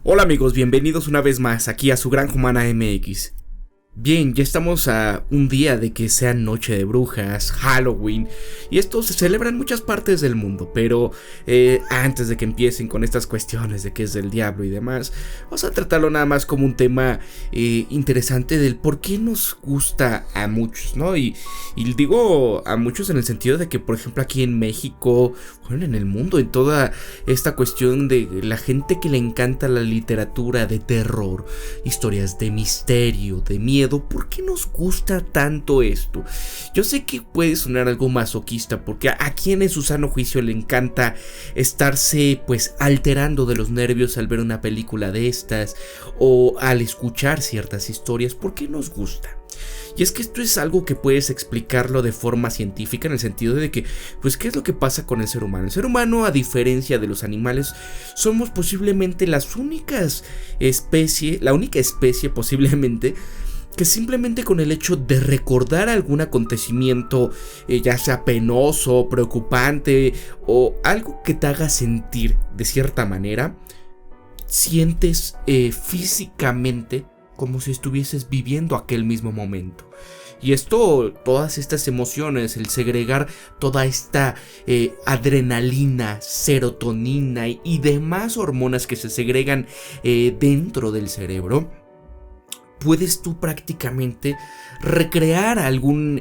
Hola amigos, bienvenidos una vez más aquí a su Gran Humana MX. Bien, ya estamos a un día de que sea Noche de Brujas, Halloween, y esto se celebra en muchas partes del mundo, pero antes de que empiecen con estas cuestiones de que es del diablo y demás, vamos a tratarlo nada más como un tema interesante del por qué nos gusta a muchos, ¿no? Y digo a muchos en el sentido de que, por ejemplo, aquí en México, bueno, en el mundo, en toda esta cuestión de la gente que le encanta la literatura de terror, historias de misterio, de miedo. ¿Por qué nos gusta tanto esto? Yo sé que puede sonar algo masoquista, porque a quien en su sano juicio le encanta estarse pues alterando de los nervios al ver una película de estas o al escuchar ciertas historias. ¿Por qué nos gusta? Y es que esto es algo que puedes explicarlo de forma científica, en el sentido de que, pues, ¿qué es lo que pasa con el ser humano? El ser humano, a diferencia de los animales, somos posiblemente la única especie posiblemente que simplemente con el hecho de recordar algún acontecimiento, ya sea penoso, preocupante o algo que te haga sentir de cierta manera, sientes físicamente como si estuvieses viviendo aquel mismo momento. Y esto, todas estas emociones, el segregar toda esta adrenalina, serotonina y demás hormonas que se segregan dentro del cerebro, puedes tú prácticamente recrear algún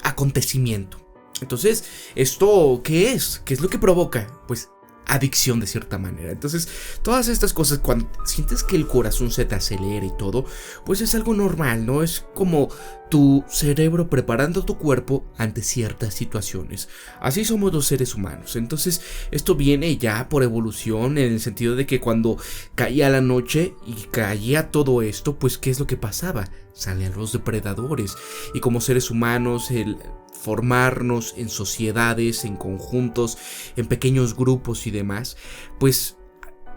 acontecimiento. Entonces, ¿esto qué es? ¿Qué es lo que provoca? Pues adicción de cierta manera. Entonces, todas estas cosas, cuando sientes que el corazón se te acelera y todo, pues es algo normal, ¿no? Es como tu cerebro preparando tu cuerpo ante ciertas situaciones. Así somos los seres humanos. Entonces, esto viene ya por evolución, en el sentido de que cuando caía la noche y caía todo esto, pues ¿qué es lo que pasaba? Salían los depredadores. Y como seres humanos, el formarnos en sociedades, en conjuntos, en pequeños grupos y demás, pues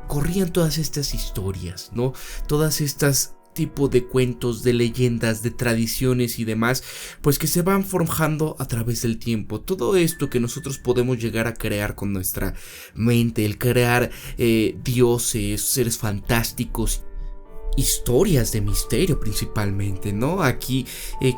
corrían todas estas historias, ¿no? Todas estas tipo de cuentos, de leyendas, de tradiciones y demás, pues que se van forjando a través del tiempo. Todo esto que nosotros podemos llegar a crear con nuestra mente, el crear dioses, seres fantásticos, historias de misterio principalmente, ¿no? Aquí,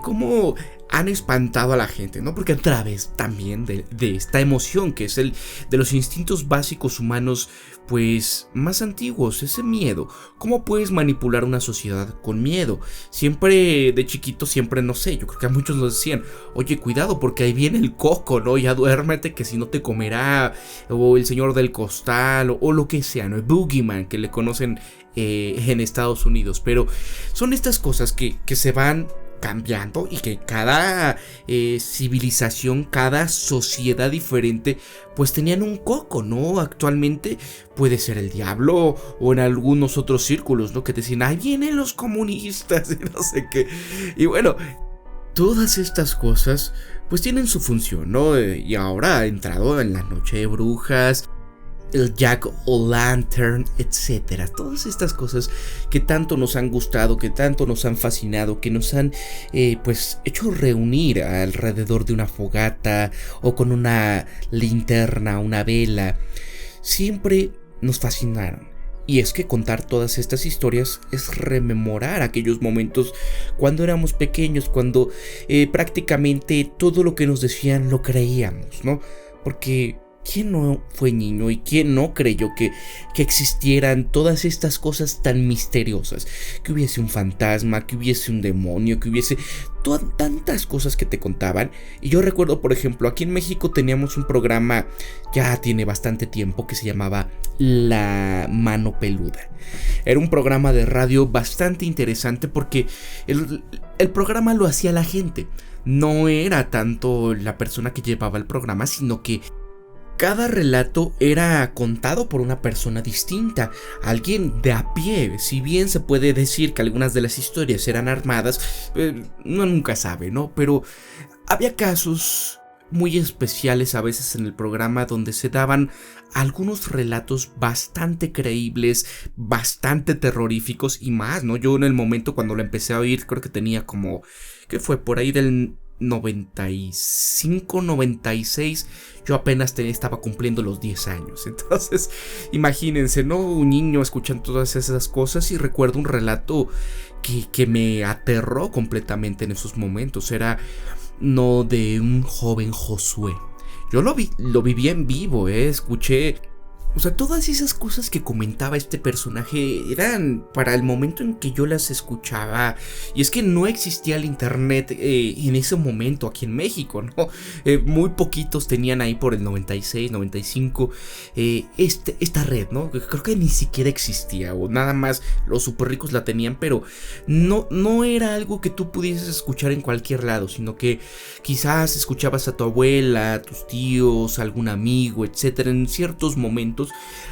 cómo han espantado a la gente, ¿no? Porque a través también de esta emoción, que es el de los instintos básicos humanos, pues más antiguos, ese miedo. ¿Cómo puedes manipular una sociedad con miedo? Siempre de chiquito, siempre, no sé, yo creo que a muchos nos decían, oye, cuidado porque ahí viene el coco, ¿no? Ya duérmete que si no te comerá, o el señor del costal, o lo que sea, ¿no? El boogeyman, que le conocen en Estados Unidos. Pero son estas cosas que se van cambiando y que cada civilización, cada sociedad diferente, pues tenían un coco, ¿no? Actualmente puede ser el diablo o en algunos otros círculos, ¿no? Que te dicen, ahí vienen los comunistas y no sé qué. Y bueno, todas estas cosas pues tienen su función, ¿no? Y ahora ha entrado en la Noche de Brujas, el Jack-o'-lantern, etcétera. Todas estas cosas que tanto nos han gustado, que tanto nos han fascinado, que nos han pues hecho reunir alrededor de una fogata o con una linterna, una vela, siempre nos fascinaron. Y es que contar todas estas historias es rememorar aquellos momentos cuando éramos pequeños, cuando prácticamente todo lo que nos decían lo creíamos, ¿no? Porque ¿quién no fue niño y quién no creyó que existieran todas estas cosas tan misteriosas? Que hubiese un fantasma, que hubiese un demonio, que hubiese tantas cosas que te contaban. Y yo recuerdo, por ejemplo, aquí en México teníamos un programa, ya tiene bastante tiempo, que se llamaba La Mano Peluda. Era un programa de radio bastante interesante porque el programa lo hacía la gente. No era tanto la persona que llevaba el programa, sino que cada relato era contado por una persona distinta, alguien de a pie. Si bien se puede decir que algunas de las historias eran armadas, uno nunca sabe, ¿no? Pero había casos muy especiales a veces en el programa donde se daban algunos relatos bastante creíbles, bastante terroríficos y más, ¿no? Yo en el momento cuando lo empecé a oír, creo que tenía como, ¿qué fue? Por ahí del 95, 96, yo apenas estaba cumpliendo los 10 años. Entonces, imagínense, ¿no? Un niño escuchando todas esas cosas y recuerdo un relato que me aterró completamente en esos momentos. Era no de un joven Josué. Yo lo viví en vivo, escuché. O sea, todas esas cosas que comentaba este personaje eran para el momento en que yo las escuchaba. Y es que no existía el internet en ese momento aquí en México, ¿no? Muy poquitos tenían ahí por el 96, 95 esta red, ¿no? Creo que ni siquiera existía, o nada más los super ricos la tenían, pero no era algo que tú pudieses escuchar en cualquier lado, sino que quizás escuchabas a tu abuela, a tus tíos, a algún amigo, etcétera, en ciertos momentos.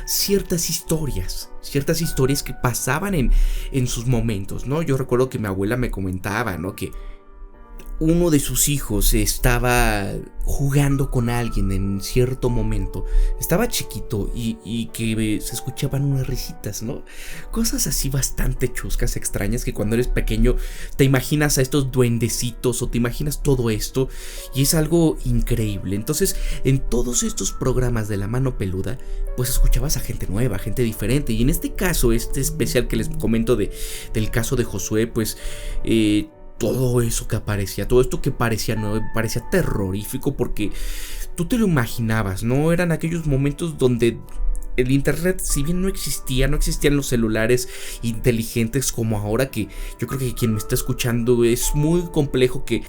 Ciertas historias que pasaban en sus momentos, ¿no? Yo recuerdo que mi abuela me comentaba, ¿no? Que uno de sus hijos estaba jugando con alguien en cierto momento. Estaba chiquito y que se escuchaban unas risitas, ¿no? Cosas así bastante chuscas, extrañas, que cuando eres pequeño te imaginas a estos duendecitos o te imaginas todo esto y es algo increíble. Entonces, en todos estos programas de La Mano Peluda, pues escuchabas a gente nueva, gente diferente. Y en este caso, este especial que les comento del caso de Josué, pues todo eso que aparecía, todo esto que parecía nuevo, parecía terrorífico porque tú te lo imaginabas, ¿no? Eran aquellos momentos donde el internet, si bien no existían los celulares inteligentes como ahora, que yo creo que quien me está escuchando es muy complejo que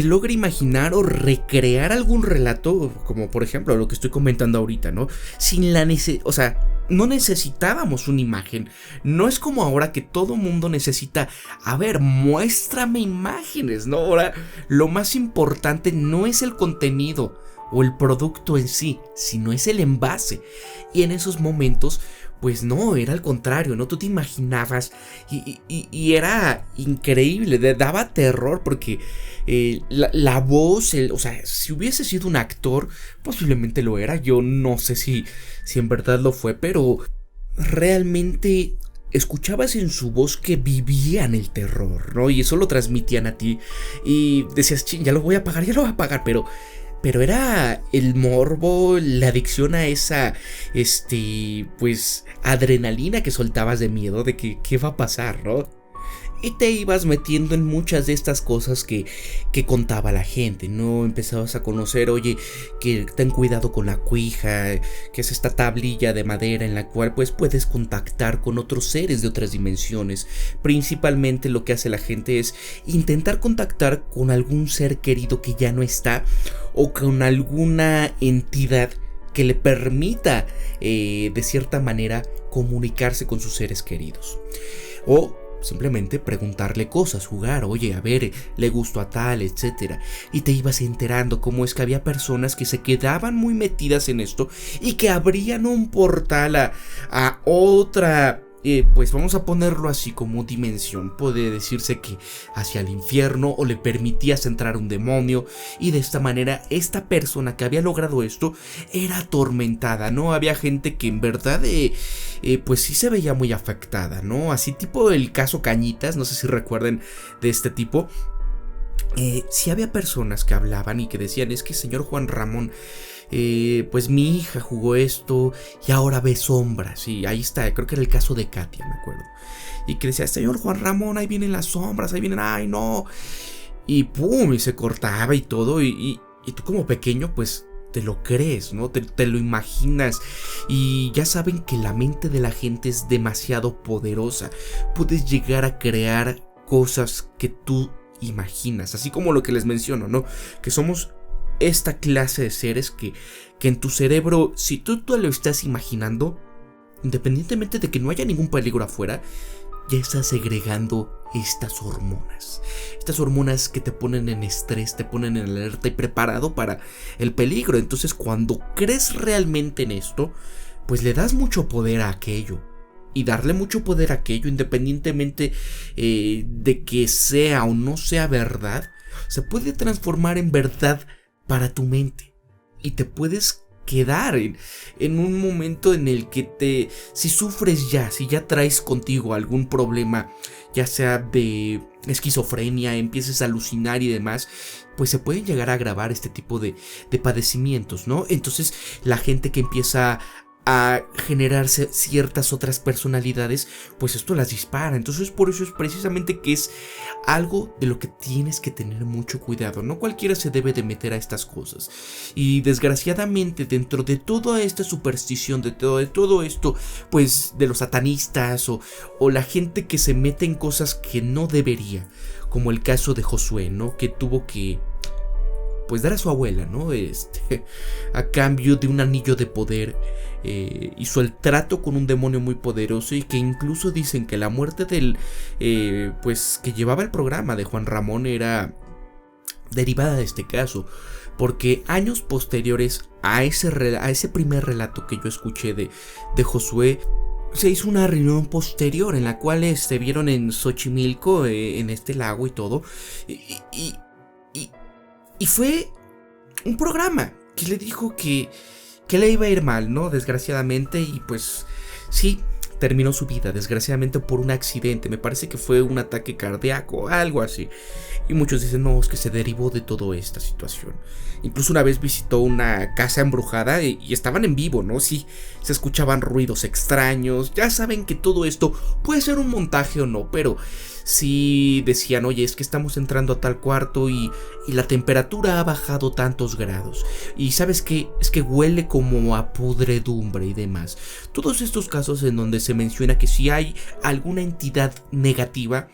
logre imaginar o recrear algún relato, como por ejemplo lo que estoy comentando ahorita, ¿no? Sin la o sea, no necesitábamos una imagen. No es como ahora que todo mundo necesita, a ver, muéstrame imágenes, ¿no? Ahora lo más importante no es el contenido o el producto en sí, sino es el envase. Y en esos momentos, pues no, era al contrario, ¿no? Tú te imaginabas y era increíble, daba terror porque la voz, o sea, si hubiese sido un actor, posiblemente lo era. Yo no sé si en verdad lo fue, pero realmente escuchabas en su voz que vivían el terror, ¿no? Y eso lo transmitían a ti y decías, ching, ya lo voy a pagar, pero era el morbo, la adicción a esa, pues, adrenalina que soltabas de miedo de que qué va a pasar, ¿no? Y te ibas metiendo en muchas de estas cosas que contaba la gente, ¿no? Empezabas a conocer, oye, que ten cuidado con la cuija, que es esta tablilla de madera en la cual pues puedes contactar con otros seres de otras dimensiones. Principalmente lo que hace la gente es intentar contactar con algún ser querido que ya no está o con alguna entidad que le permita de cierta manera comunicarse con sus seres queridos. O simplemente preguntarle cosas, jugar, oye, a ver, le gustó a tal, etcétera. Y te ibas enterando cómo es que había personas que se quedaban muy metidas en esto y que abrían un portal a otra, pues vamos a ponerlo así como dimensión. Puede decirse que hacia el infierno, o le permitías entrar un demonio, y de esta manera esta persona que había logrado esto era atormentada, ¿no? Había gente que en verdad pues sí se veía muy afectada, ¿no? Así tipo el caso Cañitas, no sé si recuerden de este tipo. Sí había personas que hablaban y que decían, es que señor Juan Ramón, pues mi hija jugó esto y ahora ve sombras. Y ahí está, creo que era el caso de Katia, me acuerdo. Y que decía, señor Juan Ramón, ahí vienen las sombras, ahí vienen, ay no. Y pum, y se cortaba y todo. Y tú como pequeño, pues te lo crees, ¿no? Te lo imaginas. Y ya saben que la mente de la gente es demasiado poderosa. Puedes llegar a crear cosas que tú imaginas, así como lo que les menciono, ¿no? Que somos esta clase de seres que en tu cerebro, si tú lo estás imaginando, independientemente de que no haya ningún peligro afuera, ya estás segregando estas hormonas que te ponen en estrés, te ponen en alerta y preparado para el peligro. Entonces, cuando crees realmente en esto, pues le das mucho poder a aquello. Y darle mucho poder a aquello, independientemente de que sea o no sea verdad, se puede transformar en verdad para tu mente. Y te puedes quedar en un momento en el que si sufres ya, si ya traes contigo algún problema, ya sea de esquizofrenia, empieces a alucinar y demás, pues se pueden llegar a agravar este tipo de padecimientos, ¿no? Entonces la gente que empieza a generarse ciertas otras personalidades, pues esto las dispara. Entonces por eso es precisamente que es algo de lo que tienes que tener mucho cuidado. No cualquiera se debe de meter a estas cosas. Y desgraciadamente dentro de toda esta superstición, de todo esto, pues de los satanistas o la gente que se mete en cosas que no debería, como el caso de Josué, ¿no? Que tuvo que pues dar a su abuela, ¿no? A cambio de un anillo de poder, hizo el trato con un demonio muy poderoso y que incluso dicen que la muerte del, pues que llevaba el programa de Juan Ramón era derivada de este caso, porque años posteriores a ese primer relato que yo escuché de Josué, se hizo una reunión posterior en la cual se vieron en Xochimilco, en este lago y todo, y fue un programa que le dijo que le iba a ir mal, ¿no? Desgraciadamente, y pues sí, terminó su vida, desgraciadamente por un accidente. Me parece que fue un ataque cardíaco, algo así. Y muchos dicen, no, es que se derivó de toda esta situación. Incluso una vez visitó una casa embrujada y estaban en vivo, ¿no? Sí, se escuchaban ruidos extraños. Ya saben que todo esto puede ser un montaje o no, pero sí decían, oye, es que estamos entrando a tal cuarto y la temperatura ha bajado tantos grados. Y ¿sabes qué? Es que huele como a pudredumbre y demás. Todos estos casos en donde se menciona que si hay alguna entidad negativa,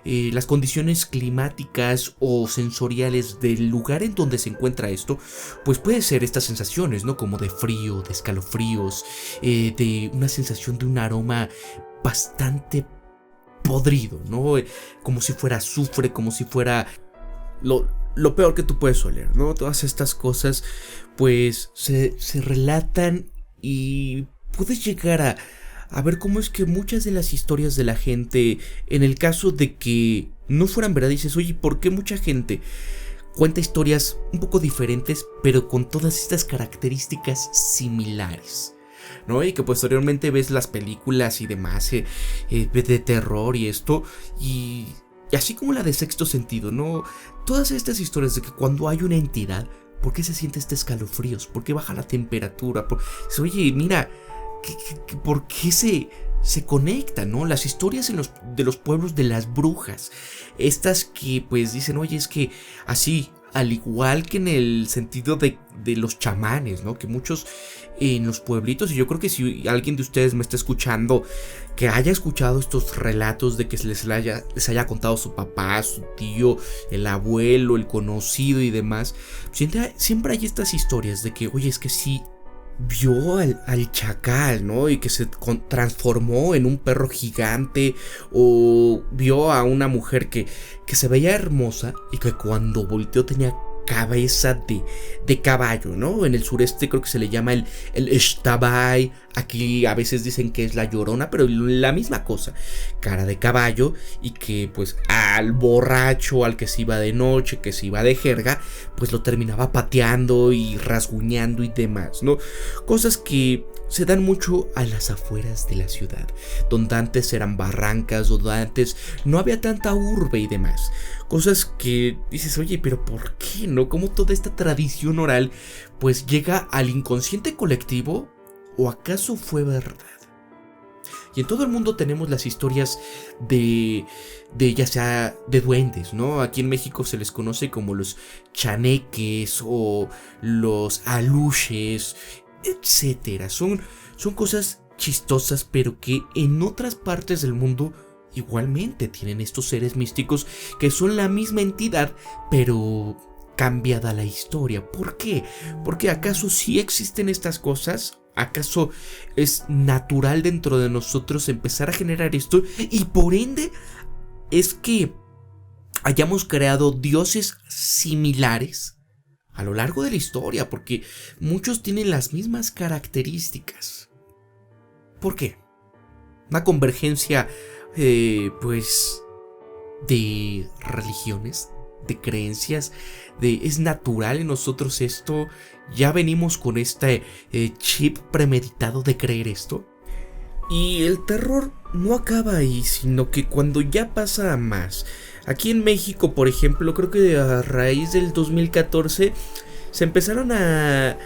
las condiciones climáticas o sensoriales del lugar en donde se encuentra esto, pues puede ser estas sensaciones, ¿no? Como de frío, de escalofríos, de una sensación de un aroma bastante podrido, ¿no? Como si fuera azufre, como si fuera lo peor que tú puedes oler, ¿no? Todas estas cosas, pues se relatan y puedes llegar a ver cómo es que muchas de las historias de la gente, en el caso de que no fueran verdad, dices, oye, ¿por qué mucha gente cuenta historias un poco diferentes, pero con todas estas características similares? ¿No? Y que posteriormente ves las películas y demás de terror y esto, y así como la de Sexto Sentido, ¿no? Todas estas historias de que cuando hay una entidad, ¿por qué se siente este escalofríos? ¿Por qué baja la temperatura? Oye, mira, ¿por qué se conectan, ¿no? Las historias de los pueblos de las brujas, estas que pues dicen, oye, es que así, al igual que en el sentido de los chamanes, ¿no? Que muchos en los pueblitos, y yo creo que si alguien de ustedes me está escuchando, que haya escuchado estos relatos de que les haya contado su papá, su tío, el abuelo, el conocido y demás, siempre hay estas historias de que, oye, es que sí, vio al chacal, ¿no? Y que se transformó en un perro gigante, o vio a una mujer que se veía hermosa y que cuando volteó tenía cabeza de caballo, ¿no? En el sureste creo que se le llama el Xtabay. Aquí a veces dicen que es la Llorona, pero la misma cosa, cara de caballo, y que pues al borracho, al que se iba de noche, que se iba de jerga, pues lo terminaba pateando y rasguñando y demás, ¿no? Cosas que se dan mucho a las afueras de la ciudad, donde antes eran barrancas, donde antes no había tanta urbe y demás. Cosas que dices, oye, pero ¿por qué no? ¿Cómo toda esta tradición oral pues llega al inconsciente colectivo? ¿O acaso fue verdad? Y en todo el mundo tenemos las historias de ya sea de duendes, ¿no? Aquí en México se les conoce como los chaneques o los aluches, etcétera. Son cosas chistosas, pero que en otras partes del mundo igualmente tienen estos seres místicos que son la misma entidad, pero cambiada la historia. ¿Por qué? Porque ¿acaso sí existen estas cosas? ¿Acaso es natural dentro de nosotros empezar a generar esto? Y por ende es que hayamos creado dioses similares a lo largo de la historia, porque muchos tienen las mismas características. ¿Por qué? Una convergencia pues de religiones, de creencias, es natural en nosotros esto, ya venimos con este chip premeditado de creer esto. Y el terror no acaba ahí, sino que cuando ya pasa a más. Aquí en México, por ejemplo, creo que a raíz del 2014 se empezaron a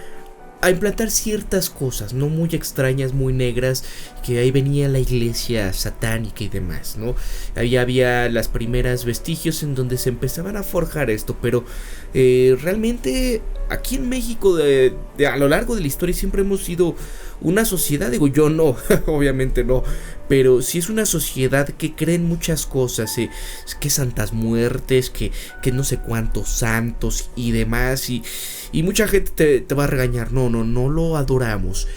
implantar ciertas cosas, no muy extrañas, muy negras, que ahí venía la iglesia satánica y demás, ¿no? Ahí había las primeras vestigios en donde se empezaban a forjar esto, pero realmente aquí en México a lo largo de la historia siempre hemos sido una sociedad, digo yo no, obviamente no, pero sí es una sociedad que cree en muchas cosas, que santas muertes, que no sé cuántos santos y demás, y mucha gente te va a regañar, no lo adoramos,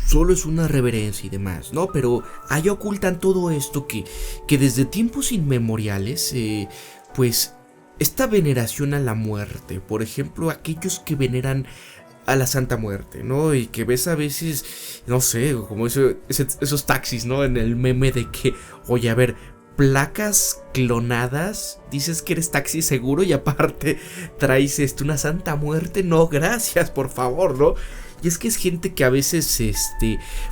solo es una reverencia y demás, ¿no? Pero ahí ocultan todo esto que desde tiempos inmemoriales, pues esta veneración a la muerte, por ejemplo, aquellos que veneran a la Santa Muerte, ¿no? Y que ves a veces, no sé, como esos taxis, ¿no? En el meme de que, oye, a ver, placas clonadas, dices que eres taxi seguro y aparte traes una Santa Muerte, no, gracias, por favor, ¿no? Y es que es gente que a veces,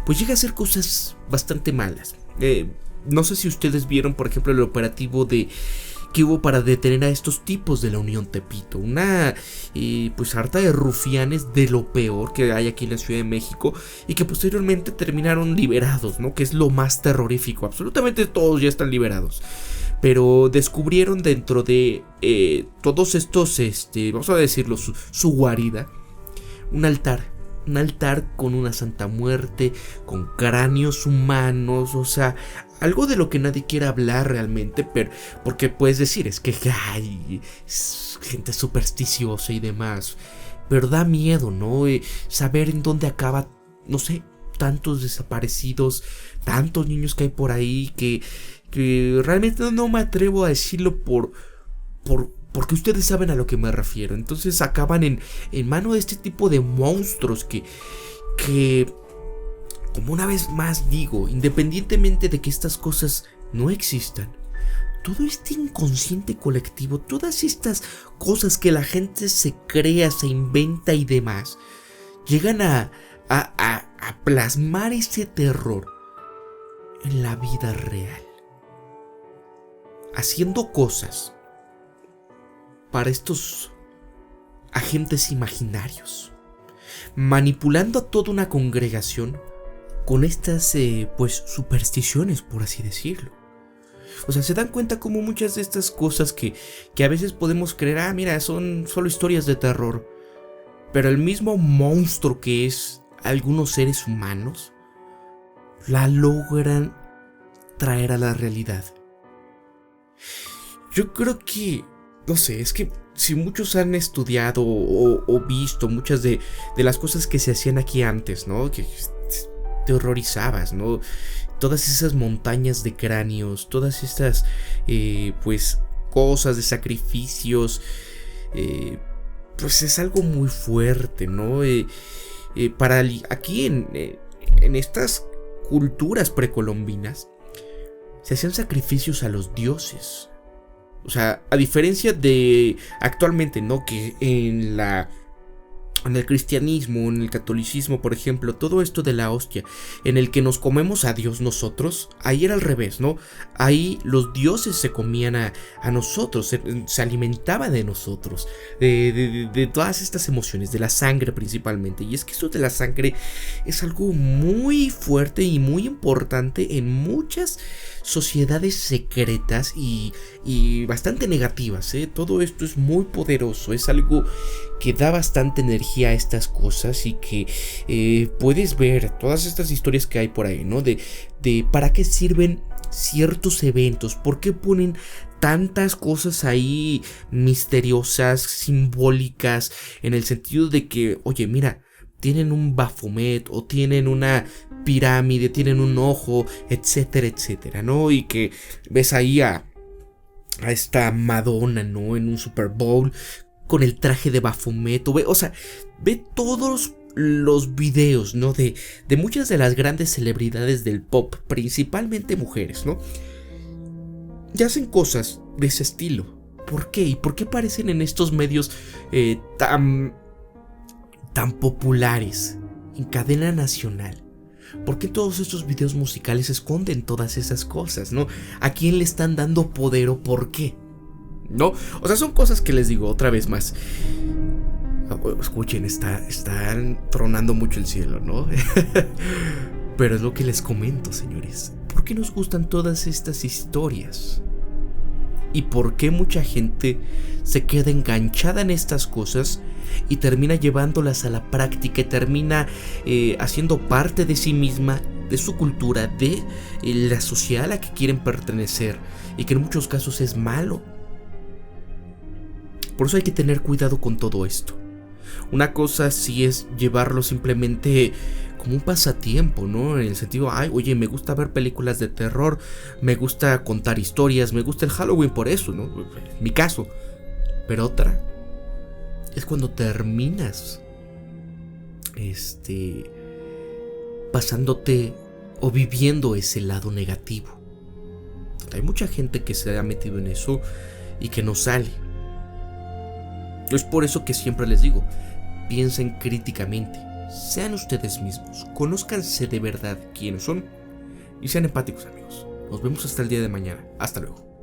pues llega a hacer cosas bastante malas. No sé si ustedes vieron, por ejemplo, el operativo que hubo para detener a estos tipos de la Unión Tepito, una pues harta de rufianes de lo peor que hay aquí en la Ciudad de México y que posteriormente terminaron liberados, ¿no? Que es lo más terrorífico, absolutamente todos ya están liberados, pero descubrieron dentro de todos estos, vamos a decirlo, su guarida, un altar con una Santa Muerte, con cráneos humanos, o sea, algo de lo que nadie quiere hablar realmente, pero porque puedes decir, es que hay gente supersticiosa y demás, pero da miedo, ¿no? Saber en dónde acaba, no sé, tantos desaparecidos, tantos niños que hay por ahí, que realmente no me atrevo a decirlo porque ustedes saben a lo que me refiero. Entonces acaban en mano de este tipo de monstruos que como una vez más digo, independientemente de que estas cosas no existan, todo este inconsciente colectivo, todas estas cosas que la gente se crea, se inventa y demás, llegan a plasmar ese terror en la vida real, haciendo cosas para estos agentes imaginarios, manipulando a toda una congregación con estas pues supersticiones, por así decirlo. O sea, se dan cuenta como muchas de estas cosas que a veces podemos creer, mira, son solo historias de terror, pero el mismo monstruo que es algunos seres humanos la logran traer a la realidad. Yo creo que, no sé, es que si muchos han estudiado o visto muchas de las cosas que se hacían aquí antes, ¿no? Que te horrorizabas, ¿no? Todas esas montañas de cráneos, todas estas, pues, cosas de sacrificios, pues es algo muy fuerte, ¿no? Aquí en estas culturas precolombinas se hacían sacrificios a los dioses. O sea, a diferencia de actualmente, ¿no? Que en el cristianismo, en el catolicismo, por ejemplo, todo esto de la hostia, en el que nos comemos a Dios nosotros, ahí era al revés, ¿no? Ahí los dioses se comían a nosotros, se alimentaban de nosotros, de todas estas emociones, de la sangre principalmente. Y es que esto de la sangre es algo muy fuerte y muy importante en muchas sociedades secretas y bastante negativas, ¿eh? Todo esto es muy poderoso, es algo que da bastante energía a estas cosas y que puedes ver todas estas historias que hay por ahí, ¿no? De para qué sirven ciertos eventos, por qué ponen tantas cosas ahí misteriosas, simbólicas, en el sentido de que, oye, mira, tienen un Baphomet o tienen una pirámide, tienen un ojo, etcétera, etcétera, ¿no? Y que ves ahí a esta Madonna, ¿no? En un Super Bowl con el traje de Baphomet, ve todos los videos, ¿no? De muchas de las grandes celebridades del pop, principalmente mujeres, ¿no? Y hacen cosas de ese estilo. ¿Por qué? ¿Y por qué aparecen en estos medios tan populares, en cadena nacional? ¿Por qué todos estos videos musicales esconden todas esas cosas, no? ¿A quién le están dando poder o por qué? ¿No? O sea, son cosas que les digo otra vez más. Escuchen, están tronando mucho el cielo, ¿no? Pero es lo que les comento, señores. ¿Por qué nos gustan todas estas historias? ¿Y por qué mucha gente se queda enganchada en estas cosas y termina llevándolas a la práctica y termina haciendo parte de sí misma, de su cultura, de la sociedad a la que quieren pertenecer y que en muchos casos es malo? Por eso hay que tener cuidado con todo esto. Una cosa sí es llevarlo simplemente como un pasatiempo, ¿no? En el sentido, ay, oye, me gusta ver películas de terror, me gusta contar historias, me gusta el Halloween por eso, ¿no? Mi caso. Pero otra es cuando terminas pasándote o viviendo ese lado negativo. Hay mucha gente que se ha metido en eso y que no sale. Es por eso que siempre les digo, piensen críticamente, sean ustedes mismos, conózcanse de verdad quiénes son y sean empáticos, amigos. Nos vemos hasta el día de mañana. Hasta luego.